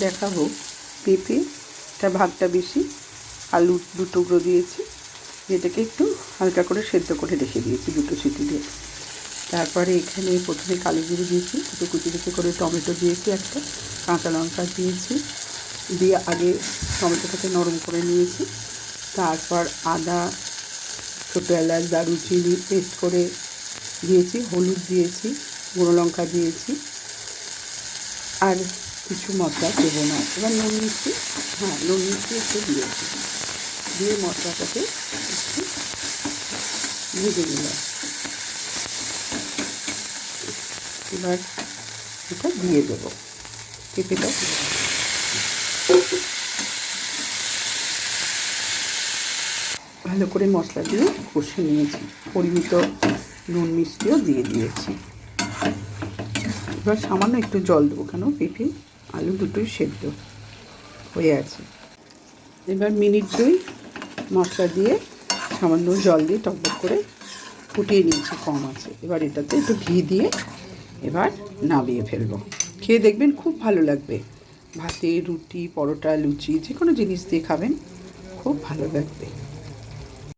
দেখাবো পেঁপে তার ভাগটা বেশি, আলু 2 টুকরো দিয়েছি, যেটাকে একটু হালকা করে সেদ্ধ করে রেখে দিয়েছি 2 সিটি দিয়ে। তারপরে এখানে প্রথমে কালো জিরে দিয়েছি, একটু কুচি কুচি করে টমেটো দিয়েছি, একটা কাঁচা লঙ্কা দিয়েছি, দিয়ে আগে টমেটোটাকে নরম করে নিয়েছি। তারপর আদা, ছোটো এলাচ, দারুচিনি পেস্ট করে দিয়েছি, হলুদ দিয়েছি, গুঁড়ো লঙ্কা দিয়েছি, আর কিছু মশলা দেবো না। এবার নুন মিষ্টি, নুন মিষ্টি একটু দিয়েছি, দিয়ে মশলাটাকে একটু ভেজে নিলাম। এবার এটা দিয়ে দেবো, পেঁপেটা ভালো করে মশলা দিয়ে কষে নিয়েছি, পরিমিত নুন মিষ্টিও দিয়ে দিয়েছি। এবার সামান্য একটু জল দেবো, কেন পেঁপে আলু দুটোই সেদ্ধ হয়ে আছে। এবার মিনিট 2 মশলা দিয়ে সামান্য জল দিয়ে টকবক করে ফুটিয়ে নিয়েছি কম আছে। এবার এটাতে একটু ঘি দিয়ে এবার নামিয়ে ফেলবো। খেয়ে দেখবেন খুব ভালো লাগবে, ভাতে, রুটি, পরোটা, লুচি যে কোনো জিনিস দিয়ে খাবেন, খুব ভালো লাগবে।